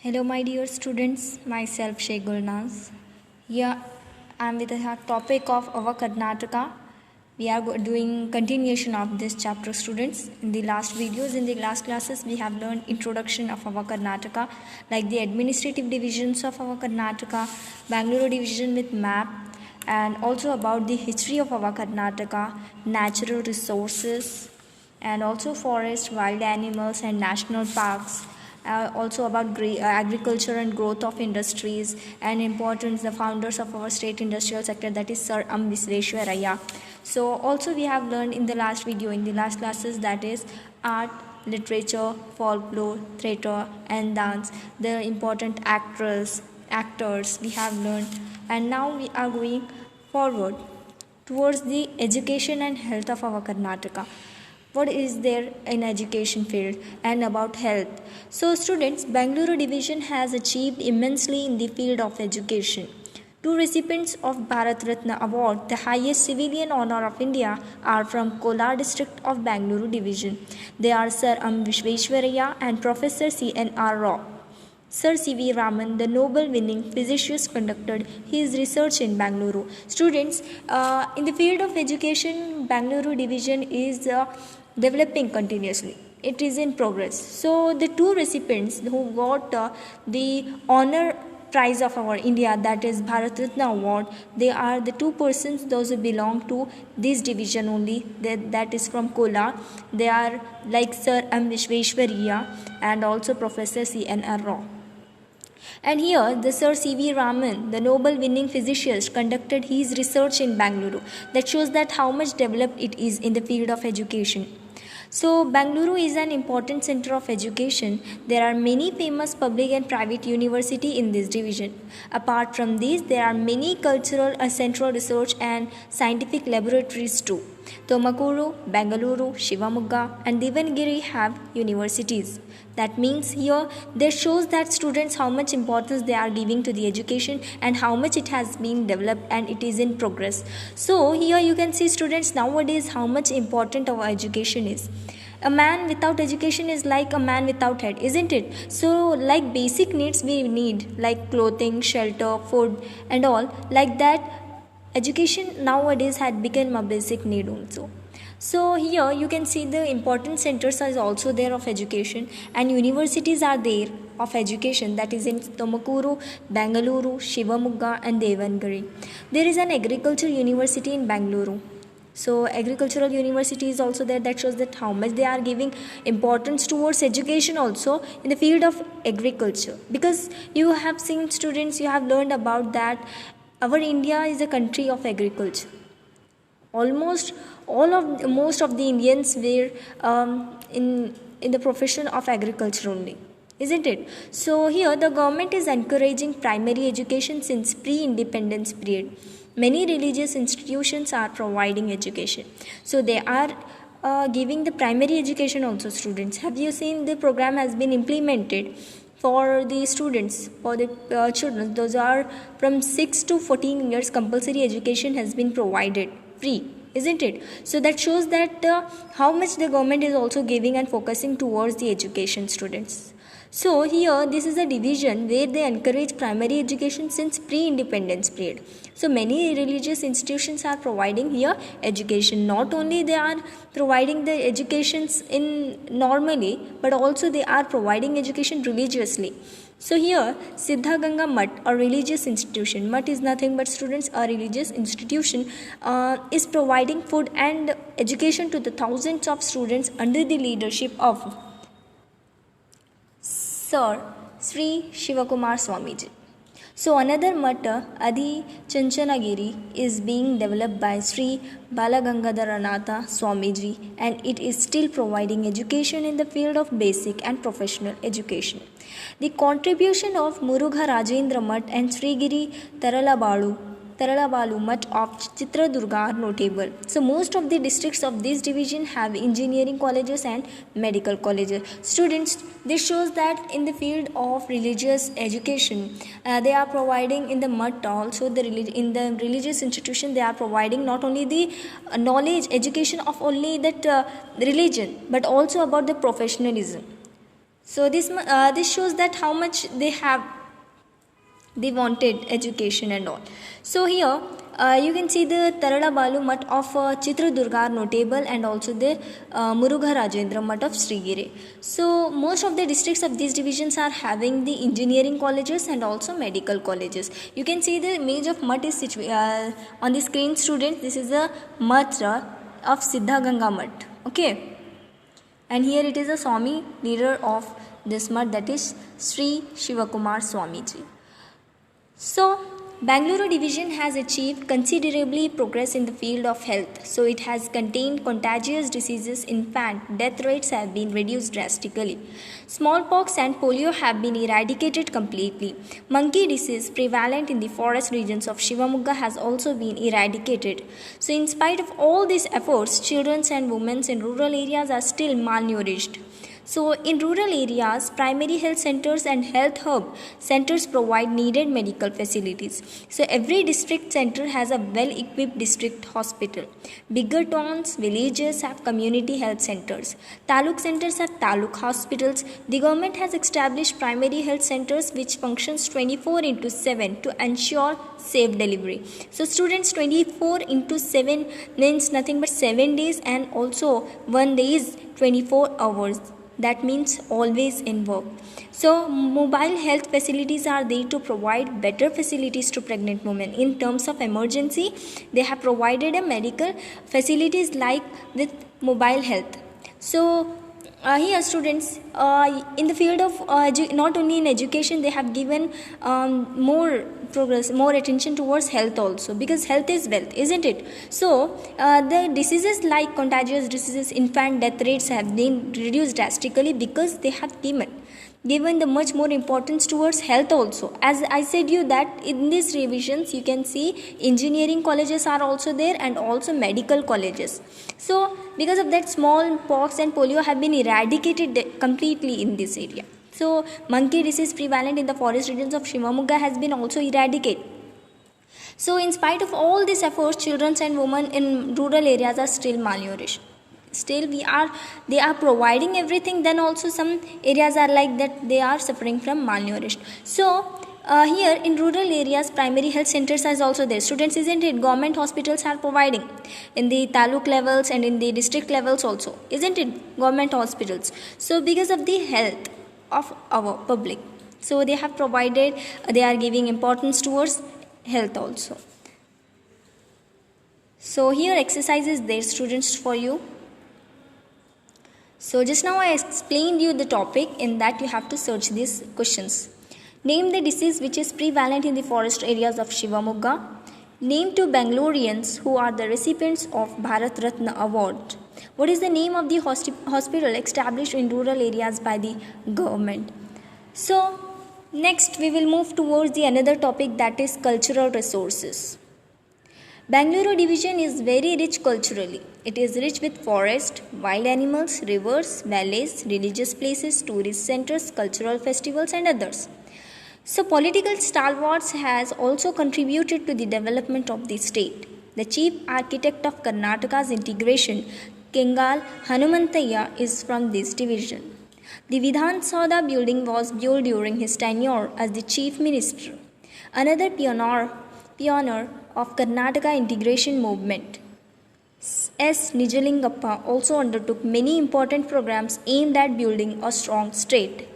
Hello, my dear students. Myself Sheikh Gulnaz. Here I am with the topic of our Karnataka. We are doing continuation of this chapter, students. In the last videos, in the last classes, we have learned introduction of our Karnataka, like the administrative divisions of our Karnataka, Bangalore division with map, and also about the history of our Karnataka, natural resources, and also forest, wild animals, and national parks. Also about agriculture and growth of industries and importance the founders of our state industrial sector, that is Sir Visvesvaraya. So also we have learned in the last video, in the last classes, that is art, literature, folklore, theatre and dance, the important actors we have learned. And now we are going forward towards the education and health of our Karnataka. What is there in education field and about health? So students, Bangalore division has achieved immensely in the field of education. Two recipients of Bharat Ratna Award, the highest civilian honor of India, are from Kolar district of Bangalore division. They are Sir Visvesvaraya and Professor C.N.R. Rao. Sir C.V. Raman, the Nobel winning physicist, conducted his research in Bangalore. Students, in the field of education, Bangalore division is developing continuously. It is in progress. So, the two recipients who got the honor prize of our India, that is Bharat Ratna Award, they are the two persons, those who belong to this division only, that is from Kolar. They are like Sir M. Visvesvaraya and also Professor C.N.R. Rao. And here, the Sir C.V. Raman, the Nobel winning physicist, conducted his research in Bangalore. That shows that how much developed it is in the field of education. So, Bangalore is an important center of education. There are many famous public and private universities in this division. Apart from these, there are many cultural, central research and scientific laboratories too. Tumakuru, Bengaluru, Shivamogga and Devangiri have universities. That means here they shows that students how much importance they are giving to the education and how much it has been developed and it is in progress. So here you can see, students, nowadays how much important our education is. A man without education is like a man without head, isn't it? So like basic needs we need, like clothing, shelter, food and all, like that education nowadays had become a basic need also. So here you can see the important centers are also there of education and universities are there of education, that is in Tumakuru, Bengaluru, Shivamogga and Devangiri. There is an agriculture university in Bengaluru. So agricultural university is also there. That shows that how much they are giving importance towards education also in the field of agriculture. Because you have seen, students, you have learned about that our India is a country of agriculture. Almost most of the Indians were in the profession of agriculture only, isn't it? So here the government is encouraging primary education since pre-independence period. Many religious institutions are providing education, so they are giving the primary education also. Students, have you seen the program has been implemented for the students, for the children? Those are from 6 to 14 years. Compulsory education has been provided free, isn't it? So that shows that how much the government is also giving and focusing towards the education, students. So here this is a division where they encourage primary education since pre-independence period. So many religious institutions are providing here education. Not only they are providing the educations in normally, but also they are providing education religiously. So here Siddhaganga Mutt, a religious institution, Mutt is nothing but, students, a religious institution, is providing food and education to the thousands of students under the leadership of Sir Sri Shivakumar Swamiji. So another matter, Adi Chanchanagiri, is being developed by Sri Balagangadharanatha Swamiji and it is still providing education in the field of basic and professional education. The contribution of Muruga Rajendra Mutt and Sri Giri Taralabalu Mutt of Chitradurga are notable. So most of the districts of this division have engineering colleges and medical colleges. Students, this shows that in the field of religious education, they are providing in the Mutt also, in the religious institution they are providing not only the knowledge, education of only that religion, but also about the professionalism. So this shows that how much they wanted education and all. So here you can see the Tarala Balu Mutt of Chitradurga are notable, and also the Muruga Rajendra Mutt of Srigiri. So most of the districts of these divisions are having the engineering colleges and also medical colleges. You can see the image of Mutt is on the screen, students. This is a Mutt of Siddhaganga Mutt. Okay, and here it is a Swami leader of this Mutt, that is Sri Shivakumar Swamiji. So, Bangalore division has achieved considerably progress in the field of health. So, it has contained contagious diseases. Infant death rates have been reduced drastically. Smallpox and polio have been eradicated completely. Monkey disease prevalent in the forest regions of Shivamogga has also been eradicated. So, in spite of all these efforts, children and women in rural areas are still malnourished. So, in rural areas, primary health centers and health hub centers provide needed medical facilities. So, every district center has a well equipped district hospital. Bigger towns, villages have community health centers. Taluk centers have taluk hospitals. The government has established primary health centers which functions 24 into 7 to ensure safe delivery. So, students, 24 into 7 means nothing but 7 days, and also 1 day is 24 hours. That means always in work. So, mobile health facilities are there to provide better facilities to pregnant women. In terms of emergency, they have provided a medical facilities like with mobile health. So, here students, in the field of not only in education, they have given more progress, more attention towards health also, because health is wealth, isn't it? So the diseases like contagious diseases, infant death rates have been reduced drastically because they have given the much more importance towards health also. As I said you that in these revisions you can see engineering colleges are also there and also medical colleges. So because of that, smallpox and polio have been eradicated completely in this area. So monkey disease prevalent in the forest regions of Shivamogga has been also eradicated. So in spite of all these efforts, children and women in rural areas are still malnourished. Still they are providing everything, then also some areas are like that they are suffering from malnourished. So here in rural areas, primary health centers is also there. Students, isn't it? Government hospitals are providing in the taluk levels and in the district levels also, isn't it? Government hospitals. So because of the health of our public, so they have provided, they are giving importance towards health also. So here exercises there, students, for you. So just now I explained you the topic, in that you have to search these questions. Name the disease which is prevalent in the forest areas of Shivamogga. Name 2 Bangaloreans who are the recipients of Bharat Ratna Award. What is the name of the hospital established in rural areas by the government? So next we will move towards the another topic, that is cultural resources. Bangalore division is very rich culturally. It is rich with forest, wild animals, rivers, valleys, religious places, tourist centers, cultural festivals and others. So political stalwarts has also contributed to the development of the state. The chief architect of Karnataka's integration, Kengal Hanumantayya, is from this division. The Vidhan Sabha building was built during his tenure as the chief minister. Another pioneer of Karnataka integration movement, S. Nijalingappa, also undertook many important programs aimed at building a strong state.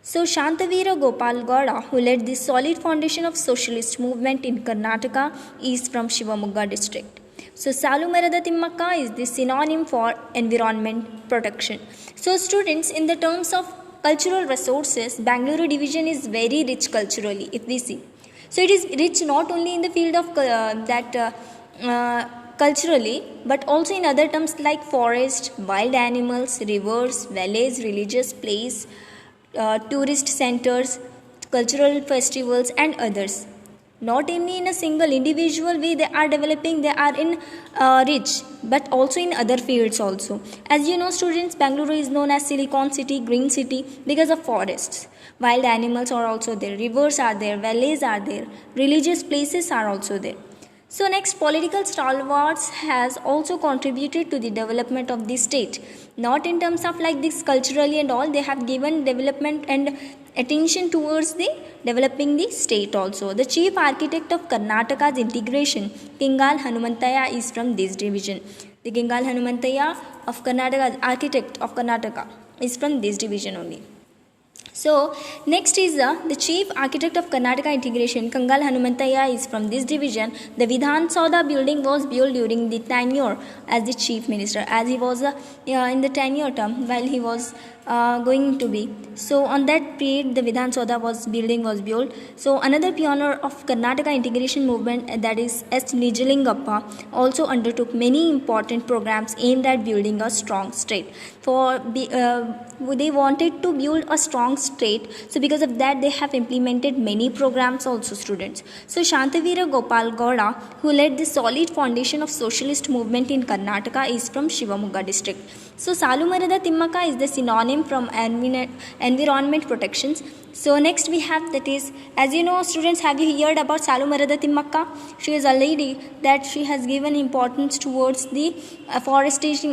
So Shantavira Gopal Gowda, who led the solid foundation of socialist movement in Karnataka, is from Shivamogga district. So Salu Marada Timmakka is the synonym for environment protection. So students, in the terms of cultural resources, Bangalore division is very rich culturally, if we see. So it is rich not only in the field of culturally, but also in other terms like forest, wild animals, rivers, valleys, religious places, tourist centers, cultural festivals and others. Not only in a single individual way they are developing, they are in rich, but also in other fields also. As you know students, Bangalore is known as Silicon City, Green City, because of forests. Wild animals are also there, rivers are there, valleys are there, religious places are also there. So next, political stalwarts has also contributed to the development of the state. Not in terms of like this culturally and all, they have given development and attention towards the developing the state also. The chief architect of Karnataka's integration, Kingal Hanumantaya, is from this division. The Kingal Hanumantaya of Karnataka, architect of Karnataka, is from this division only. So next is the chief architect of Karnataka integration, Kangal Hanumantaya, is from this division. The Vidhan Sauda building was built during the tenure as the chief minister, as he was in the tenure term while he was going to be. So on that period, the Vidhan Sauda building was built. So another pioneer of Karnataka integration movement, that is S. Nijalingappa, also undertook many important programs aimed at building a strong state. They wanted to build a strong state, so because of that they have implemented many programs also, students. So Shantavira Gopal Gowda, who led the solid foundation of socialist movement in Karnataka, is from Shivamogga district. So Salumarada Timmaka is the synonym from environment protections. So next we have, that is, as you know students, have you heard about Salumarada Timmaka? She is a lady that she has given importance towards the afforesting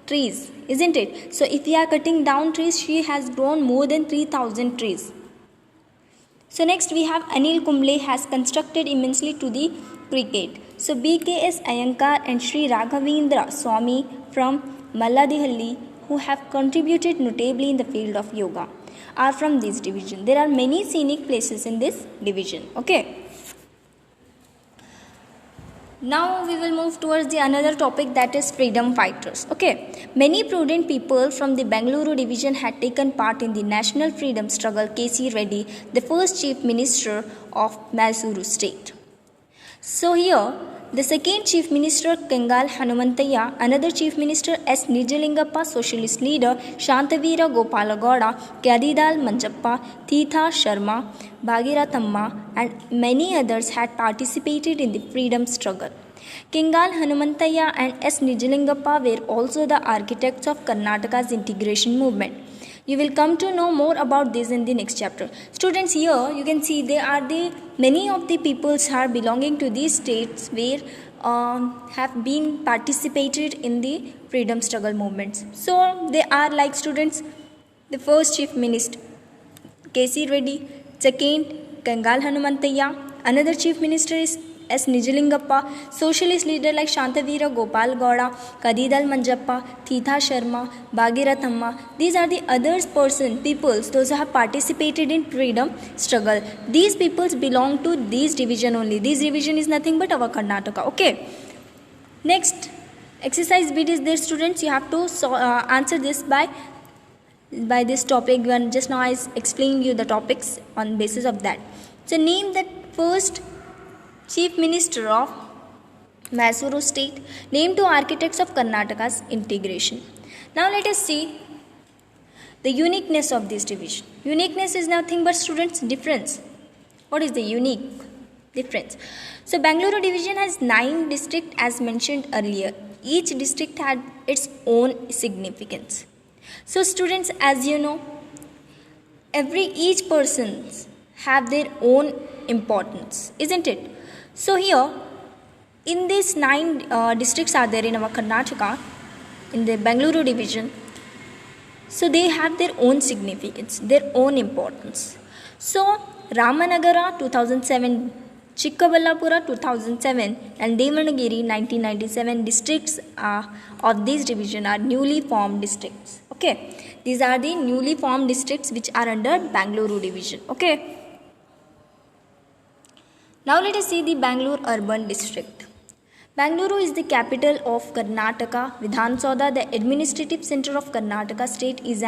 trees, isn't it? So if we are cutting down trees, she has grown more than 3,000 trees. So next we have Anil Kumble has constructed immensely to the cricket. So BKS Ayankar and Sri Raghavendra Swami from Malladihalli, who have contributed notably in the field of yoga, are from this division. There are many scenic places in this division. Okay. Now we will move towards the another topic, that is freedom fighters. Okay, many prudent people from the Bangalore division had taken part in the national freedom struggle. K.C. Reddy, the first chief minister of Mysuru state. So here, the second chief minister Kangal Hanumantaya, another chief minister S. Nijalingappa, socialist leader Shantavira Gopalagowda, Kadidal Manjappa, Thitha Sharma, Bhagirathamma, and many others had participated in the freedom struggle. Kingal Hanumantaya and S. Nijalingappa were also the architects of Karnataka's integration movement. You will come to know more about this in the next chapter. Students, here you can see many of the peoples are belonging to these states where have been participated in the freedom struggle movements. So they are like, students, the first chief minister K.C. Reddy, second Kangal Hanumantaya, another chief minister is S. Nijalingappa, socialist leader like Shantavira Gopal Gowda, Kadidal Manjappa, Thitha Sharma, Bhagirathamma. These are the other peoples, those who have participated in freedom struggle. These peoples belong to this division only. This division is nothing but our Karnataka. Okay. Next, exercise bit is there, students. You have to answer this by this topic. Just now I explained you the topics on basis of that. So name the first Chief Minister of Mysuru state, named to architects of Karnataka's integration. Now let us see the uniqueness of this division. Uniqueness is nothing but, students, difference. What is the unique difference? So Bangalore division has 9 districts as mentioned earlier. Each district had its own significance. So students, as you know, each person have their own importance, isn't it? So here, in these 9 districts are there in our Karnataka, in the Bangalore division. So they have their own significance, their own importance. So Ramanagara 2007, Chikkaballapura 2007 and Devanagiri 1997 districts of this division are newly formed districts. Okay, these are the newly formed districts which are under Bangalore division. Okay. Now let us see the Bangalore urban district. Bangalore is the capital of Karnataka. Vidhan Sauda, the administrative center of Karnataka state, is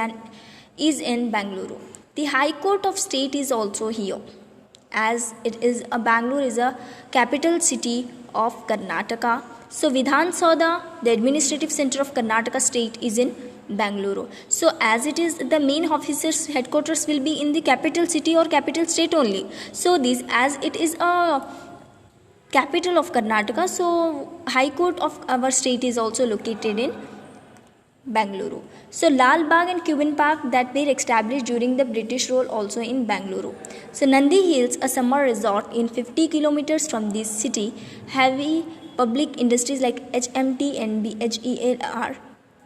in Bangalore. The High Court of State is also here, as Bangalore is a capital city of Karnataka. So Vidhan Sauda, the administrative center of Karnataka state, is in Bangalore. So as it is, the main officers headquarters will be in the capital city or capital state only. So as it is a capital of Karnataka, so High Court of our state is also located in Bangalore. So Lal Bagh and Cuban Park that were established during the British rule also in Bangalore. So Nandi Hills, a summer resort in 50 kilometers from this city, heavy public industries like HMT and BHEL are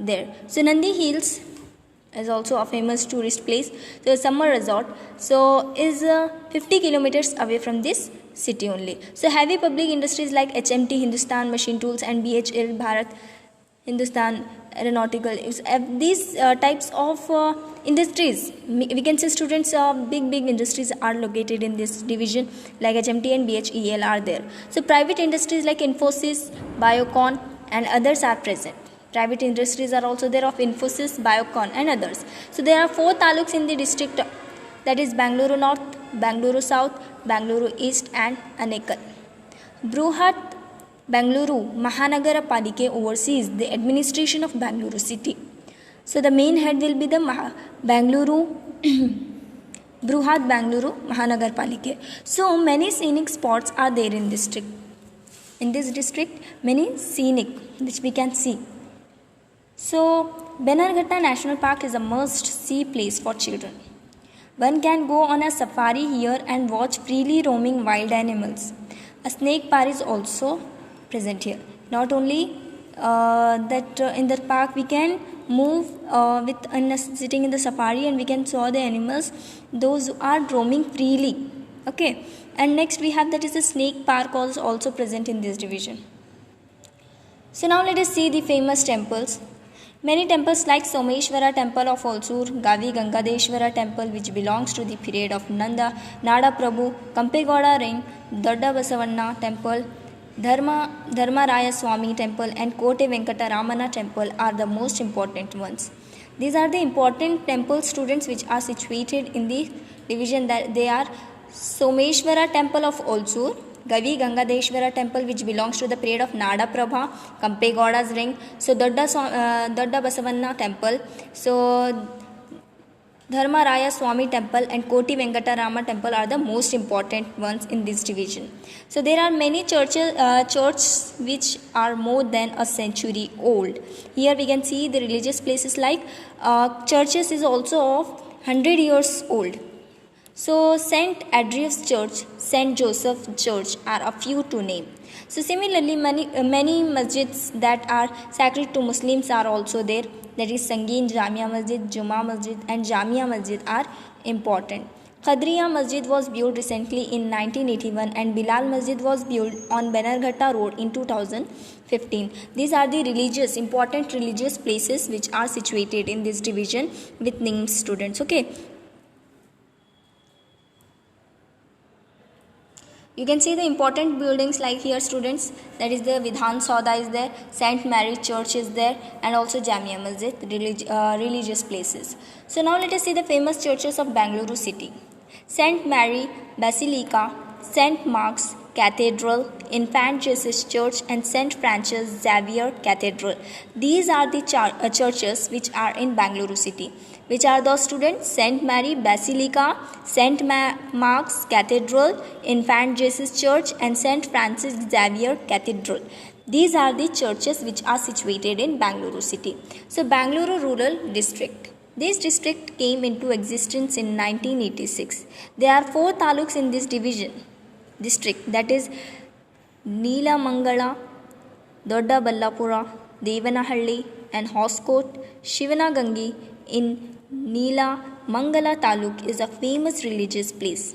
there. So Nandi Hills is also a famous tourist place. So summer resort so is 50 kilometers away from this city only. So heavy public industries like HMT Hindustan Machine Tools and BHEL Bharat Hindustan Aeronautical these types of industries we can say students big industries are located in this division like HMT and BHEL are there. So private industries like Infosys, Biocon and others are present. Private industries are also there of Infosys, Biocon and others. So there are 4 taluks in the district that is Bangalore North, Bangalore South, Bangalore East and Anekal. Bruhat Bangalore Mahanagara Palike oversees the administration of Bangalore city. So the main head will be the Bangalore Bruhat Bangalore Mahanagar Palike. So many scenic spots are there in district. In this district, many scenic which we can see. So Bannerghatta National Park is a must-see place for children. One can go on a safari here and watch freely roaming wild animals. A snake park is also present here. Not only that in the park we can move sitting in the safari and we can saw the animals those are roaming freely. Okay, and next we have that is a snake park also present in this division. So now let us see the famous temples. Many temples like Someshwara temple of Olsur, Gavi Gangadeshwara temple which belongs to the period of Nada Prabhu, Kampegoda ring, Dodda Basavanna temple, Dharmaraya Swami temple and Kote Venkataramana temple are the most important ones. These are the important temple students which are situated in the division that they are Someshwara temple of Olsur, Gavi Gangadeshwara temple which belongs to the period of Nada Prabha, Kampegoda's ring, so Dodda Basavanna temple, so Dharmaraya Swami temple and Koti Venkatarama temple are the most important ones in this division. So there are many churches which are more than a century old. Here we can see the religious places like churches is also of 100 years old. So St. Andrew's Church, St. Joseph Church are a few to name. So similarly many masjids that are sacred to Muslims are also there. That is Sangin Jamia Masjid, Juma Masjid and Jamia Masjid are important. Qadriya Masjid was built recently in 1981 and Bilal Masjid was built on Bannerghatta Road in 2015. These are the important religious places which are situated in this division with named students. Okay. You can see the important buildings like here students, that is the Vidhan Sauda is there, St. Mary Church is there and also Jamia Masjid, religious places. So now let us see the famous churches of Bangalore city. St. Mary Basilica, St. Mark's Cathedral, Infant Jesus Church and St. Francis Xavier Cathedral. These are the churches which are in Bangalore city. Which are those students? St. Mary Basilica, St. Mark's Cathedral, Infant Jesus Church and St. Francis Xavier Cathedral. These are the churches which are situated in Bangalore city. So Bangalore Rural District. This district came into existence in 1986. There are 4 taluks in this district that is Neelamangala, Dodda Ballapura, Devanahalli and Hoskote. Shivanagangi in Neela Mangala Taluk is a famous religious place.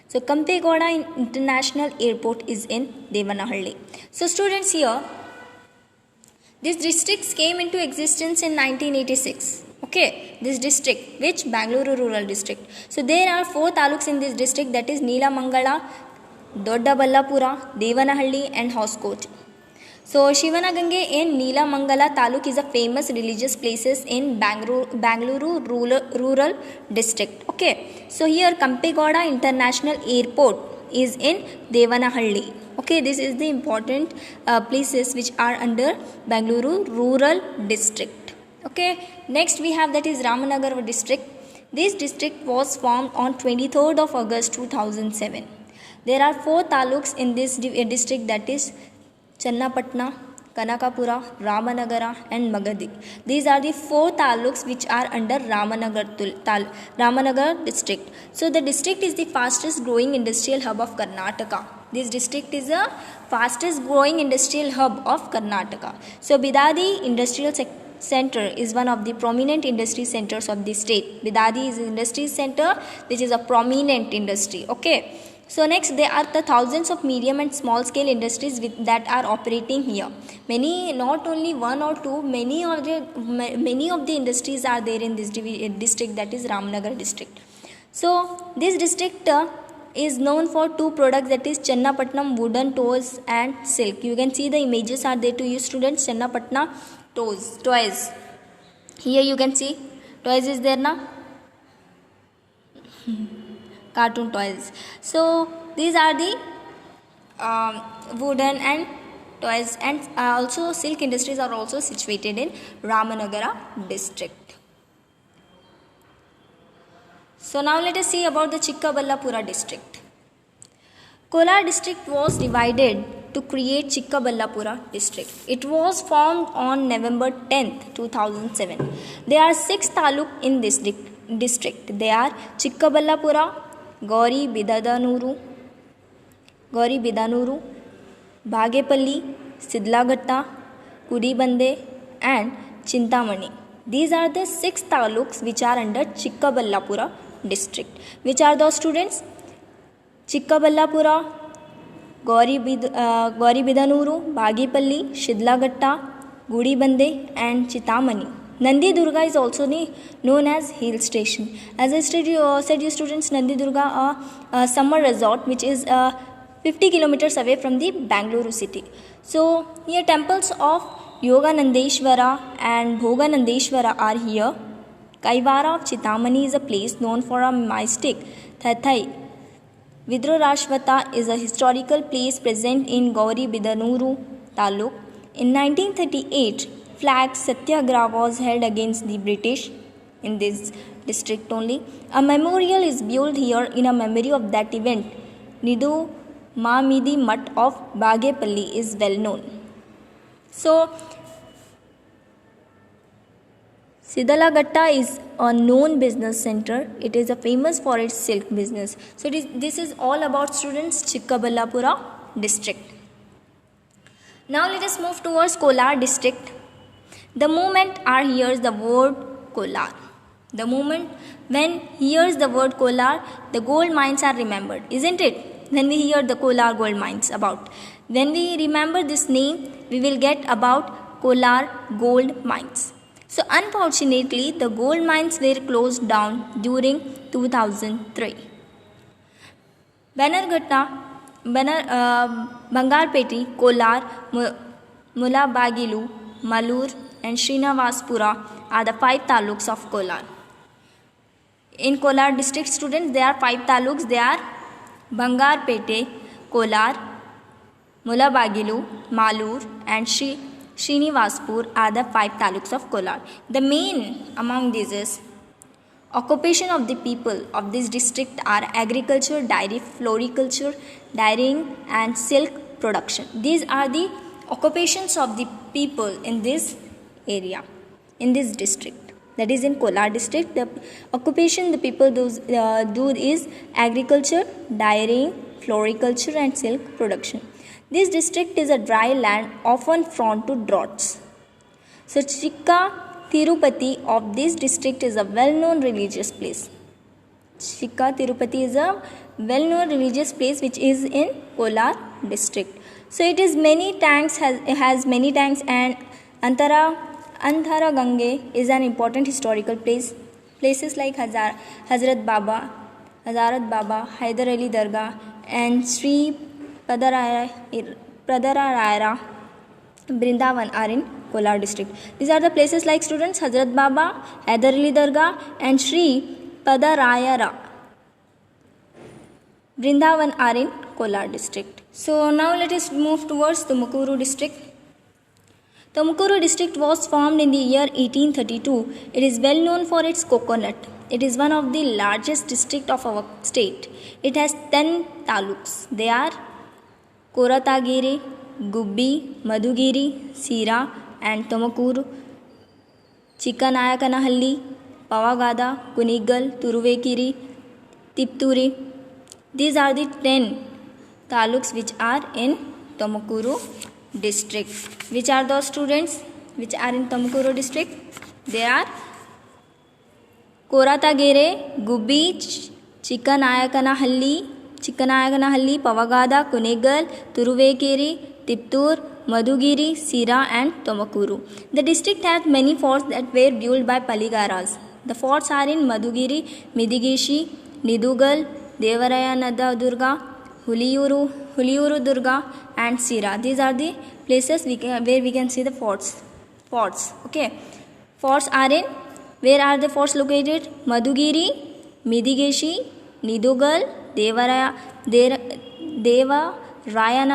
So Kampegoda International Airport is in Devanahalli. So students here, these districts came into existence in 1986. Okay, this district, which Bangalore Rural District. So there are 4 taluks in this district that is Neela Mangala, Dodda Ballapura, Devanahalli and Hoskote. So Shivanagange in Neelamangala Taluk is a famous religious places in Bangalore rural district. Okay. So here Kampegoda International Airport is in Devanahalli. Okay, this is the important places which are under Bangalore rural district. Okay. Next we have that is Ramanagar district. This district was formed on 23rd of August 2007. There are 4 taluks in this district that is Channapatna, Kanakapura, Ramanagara and Magadhi. These are the 4 taluks which are under Ramanagar district. So the district is the fastest growing industrial hub of Karnataka. This district is the fastest growing industrial hub of Karnataka. So Bidadi Industrial Center is one of the prominent industry centers of the state. Bidadi is an industry center which is a prominent industry. Okay. So next, there are the thousands of medium and small scale industries that are operating here. Many, not only one or two, many of the industries are there in this district, that is Ramnagar district. So this district is known for 2 products, that is Channapatnam wooden toys and silk. You can see the images are there to you students. Channapatnam toys. Here you can see toys is there now. Cartoon toys. So these are the wooden and toys, and also silk industries are also situated in Ramanagara district. So now let us see about the Chikkaballapura district. Kolar district was divided to create Chikkaballapura district. It was formed on November 10th, 2007. There are 6 taluk in this district. They are Chikkaballapura, Gauri Bidanuru, Bhagepalli, Sidlagatta, Kudibande and Chintamani. These are the 6 taluks which are under Chikkaballapura district. Which are those students? Chikkaballapura, Gauri Bidanuru, Bhagepalli, Sidlagatta, Gudibande and Chintamani. Nandi Durga is also known as hill station. As I said you students, Nandi Durga a summer resort which is 50 kilometers away from the Bangalore city. So here temples of Yoganandeshwara and Bhoganandeshwara are here. Kaivara of Chintamani is a place known for a mystic Thathai. Vidrarashvata is a historical place present in Gauri Bidanuru Taluk. In 1938, flag satyagraha was held against the British in this district only. A memorial is built here in a memory of that event. Nidu Mamidi Mutt of Bhagepalli is well known. So, Sidalagatta is a known business center. It is famous for its silk business. So, this is all about students Chikkaballapura district. Now, let us move towards Kolar district. The moment R hears the word Kolar. The moment when hears the word Kolar, the gold mines are remembered, isn't it? When we hear the Kolar gold mines about. When we remember this name, we will get about Kolar gold mines. So unfortunately, the gold mines were closed down during 2003. Bangarpeti, Kolar, Mulabagilu, Malur and Srinavaspura are the 5 taluks of Kolar. In Kolar district students, there are 5 taluks. They are Bangarpete, Kolar, Mulabagilu, Malur and Srinivaspur are the 5 taluks of Kolar. The main among these is occupation of the people of this district are agriculture, dairy, floriculture, dairying and silk production. These are the occupations of the people in this area, in this district. That is in Kolar district. The occupation the people do is agriculture, dairying, floriculture and silk production. This district is a dry land often prone to droughts. So Chikka Tirupati of this district is a well-known religious place. Chikka Tirupati is a well-known religious place which is in Kolar district. So it is many tanks, has many tanks, and Antara Gange is an important historical place. Places like Hazrat Baba, Hyder Ali Dargah and Sri Padarayara Brindavan are in Kolar district. These are the places like students Hazrat Baba, Hyder Ali Dargah and Sri Padarayara Brindavan are in Kolar district. So now let us move towards Tumukuru district. Tumukuru district was formed in the year 1832. It is well known for its coconut. It is one of the largest districts of our state. It has 10 taluks. They are Koratagiri, Gubbi, Madhugiri, Sira and Tumakuru, Chikkanayakkanahalli, Pavagada, Kunigal, Turuvekiri, Tipturi. These are the 10 taluks which are in Tumakuru district. Which are those students which are in Tumakuru district? They are Koratagere, Gubbi, Chikkanayakkanahalli, Pavagada, Kunigal, Turuvekiri, Tiptur, Madhugiri, Sira and Tumakuru. The district has many forts that were built by Paligaras. The forts are in Madhugiri, Midigeshi, Nidugal, Devaraya Durga, Huliyuru Durga and Sira. These are the places where we can see the forts. Okay. Forts are in, where are the forts located? Madhugiri, Midigeshi, Nidugal, Devarayana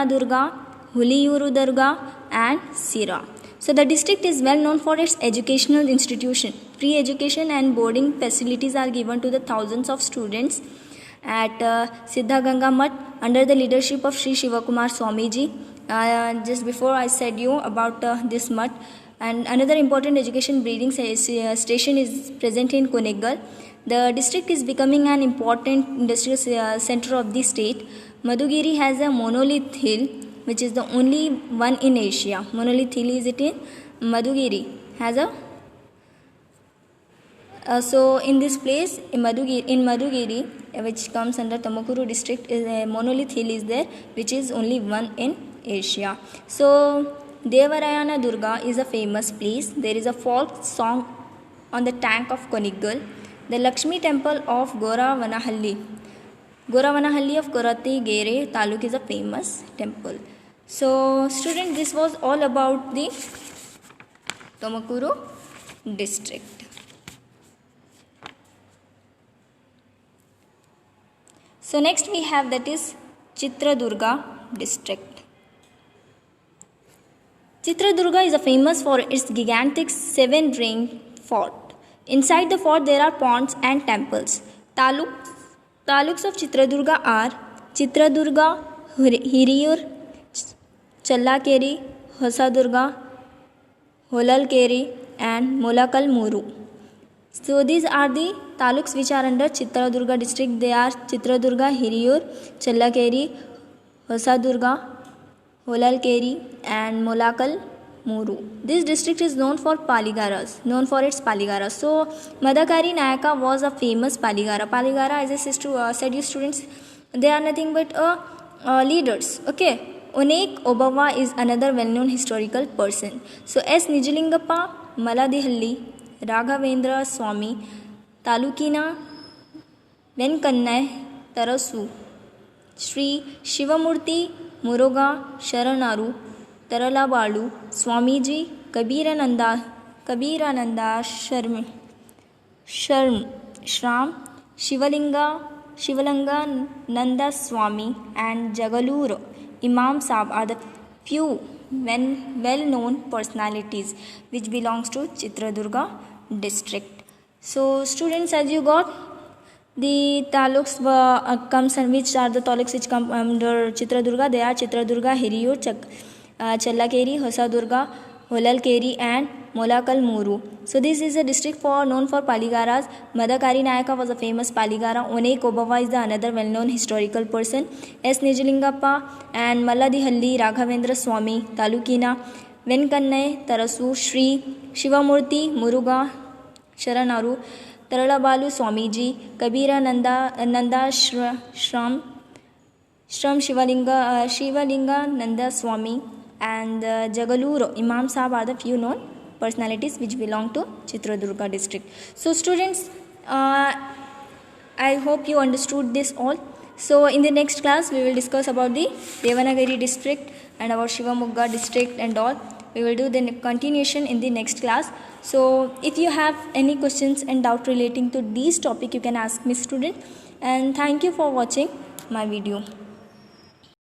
Durga, Huliyuru Durga and Sira. So the district is well known for its educational institution. Free education and boarding facilities are given to the thousands of students at Siddhaganga Mutt under the leadership of Sri Shivakumar Swamiji. Just before I said you about this mutt. And another important education breeding station is present in Kunigal. The district is becoming an important industrial center of the state. Madhugiri has a monolith hill, which is the only one in Asia. Monolith hill is it in Madhugiri. Has a so in this place in Madhugiri, which comes under Tumakuru district, is a monolith hill is there, which is only one in Asia. So Devarayana Durga is a famous place. There is a folk song on the tank of Konigal. The Lakshmi temple of Goravanahalli of Koratagere Taluk is a famous temple. So students, this was all about the Tumakuru district. So next we have, that is Chitradurga district. Chitradurga is famous for its gigantic 7-ring fort. Inside the fort there are ponds and temples. Taluks of Chitradurga are Chitradurga, Hiriyur, Challakeri, Hosadurga, Holalkeri and Molakal Muru. So these are the taluks which are under Chitradurga district. They are Chitradurga, Hiriyur, Challakeri, Hosadurga, Holalkeri and Molakal Muru. This district is known for its Paligaras. So Madhakari Nayaka was a famous Paligara. Paligara, as I said you students, they are nothing but leaders. Okay. Onek Obawa is another well-known historical person. So S. Nijlingappa, Maladihalli, Raghavendra Swami, Talukina, Venkannai, Tarasu, Sri Shivamurti, Muruga, Sharanaru, Taralabalu, Swamiji, Kabirananda Shram, Shivalanga Nanda Swami and Jagalur Imam Sahib are the few well-known personalities which belongs to Chitradurga district. So students, as you got the taluks comes and which are the taluks which come under Chitradurga, they are Chitradurga, Hiriyur, Challakeri, Hosadurga, Holalkeri and Molakal Muru. So this is a district known for Paligaras. Madhakari Nayaka was a famous Paligara. Onek Obawa is the another well-known historical person. S. Nijlingappa and Maladihalli Raghavendra Swami, Talukina, Venkannai, Tarasu, Sri Shivamurti, Muruga, Sharanaru, Taralabalu Swamiji, Kabirananda Shram Shivalinga Nanda Swami and Jagalur Imam Sahib are the few known personalities which belong to Chitradurga district. So students, I hope you understood this all. So in the next class we will discuss about the Devanagari district and about Shivamogga district and all. We will do the continuation in the next class. So if you have any questions and doubt relating to these topic, you can ask me student. And thank you for watching my video.